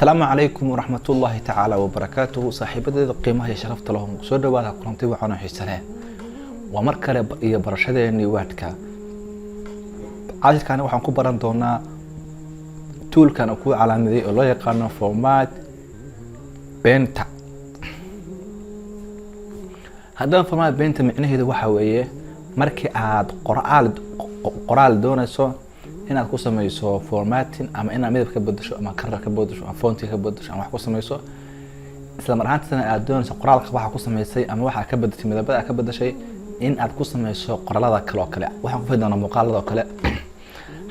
السلام عليكم ورحمة الله تعالى وبركاته. صاحبتي قيمة شرفت لهم سو dhawaada kulanti waxaan xiisanaa waa mar kale iyo barashadeeni waadka cashirkan waxaan ku baran doonaa toolkan ku calaamaday oo loo yaqaan format painter. haddaba format painter macnaheedu waxa weeye markii aad qoraal doonayso inaad ku sameeyso formatting ama inaad midab ka bedesho ama color ka bedesho ama font ka bedesho ama wax ku sameeyso isla mar ahaantaana aad doonayso qoraalka waxa ku sameeysay ama waxa ka bedeshay midabada ka bedeshay in aad ku sameeyso qoraalada kale oo kale waxaan ku fiirinaa muuqaalada oo kale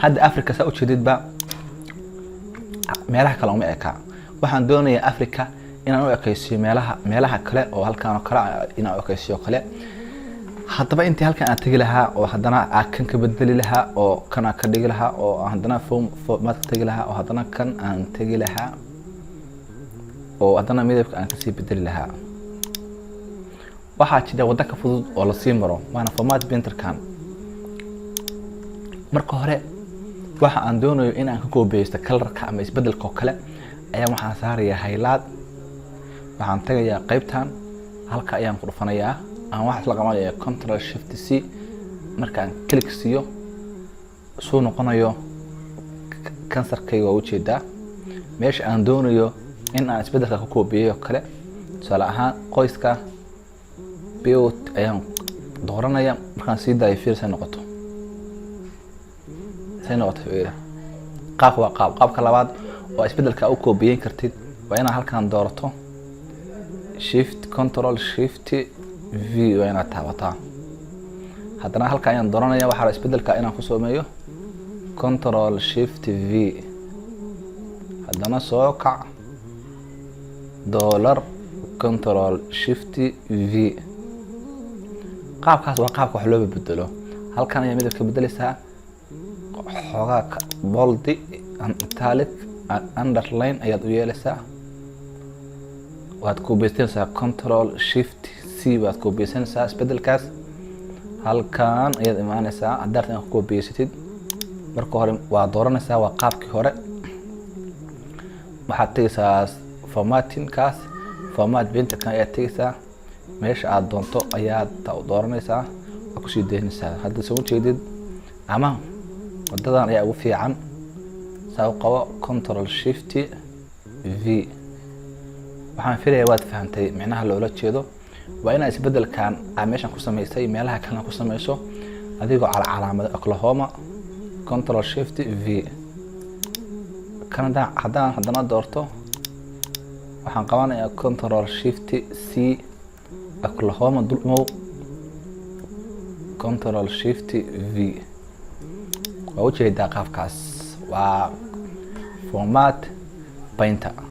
hadda Africa sa u jeedidba meelaha kale uma eka waxaan doonayaa Africa inaan u ekaysiyo meelaha kale oo halkaan oo kale inaan u ekaysiyo kale haddaba intii halkan aan tagi lahaa oo haddana kan ka bedeli lahaa oo kan aan ka dhigi lahaa oo haddana format ka tagi lahaa oo haddana kan aan tagi lahaa oo haddana midabka aan ka sii bedeli lahaa waxaa jira waddo ka fudud oo la sii maro waana format painter kan. marka hore waxa aan doonayo in aan ka koobiyeesto colorka ama isbedelka kale ayaa waxaan saarayaa highlight waxaan tagayaa qaybtan halka ayaan ku dhufanayaa aan wax la qabanayo control shift c markaan click siiyo soo noqonayo kansarkayga waa u jeedaa meesha aan doonayo in aan isbedelka ku koobiyeeyo kale tusaale ahaan qoyska build ayaan dooranaya markaan sii daayo fiirsan noqoto fiira qaabka labaad oo isbedelka u koobiyeyn kartid waa inaad halkaan doorato shift control shift v وأنا تابعتها هذا هل كان ينظرنا يا واحد إسبدل كائنا خصوميه control shift v هذا أنا سوقع دولار control shift v قاب كاس وقاب كحلو ببدله هل كان يميل كبدل ساعة حقاق بولدي ثالث underline أيضا يلسا وهتكون بيستنسى control shift baad ku biisanaysaa isbedelkaas halkaan ayaad imaanaysaa haddaad inaad ku biisatid marka hore waa dooranaysaa waa qaabkii hore waxaad tagaysaa formatting kaas format painter kan ayaad tagaysaa meesha aad doonto ayaad dooranaysaa waa ku sii deynaysaa hadda soo jeedid ama wadadan ayaa ugu fiican saa u qabo control shift v waxaan filayaa waad fahantay macnaha loola jeedo waa inaad isbedelkan aad meeshan ku sameysay meelaha kalena ku sameyso adigoo calaamada Oklahoma control shift v Canada haddana doorto waxaan qabanayaa control shift c Oklahoma dulmow control shift v waa u jeedaa qaabkaas waa format painter.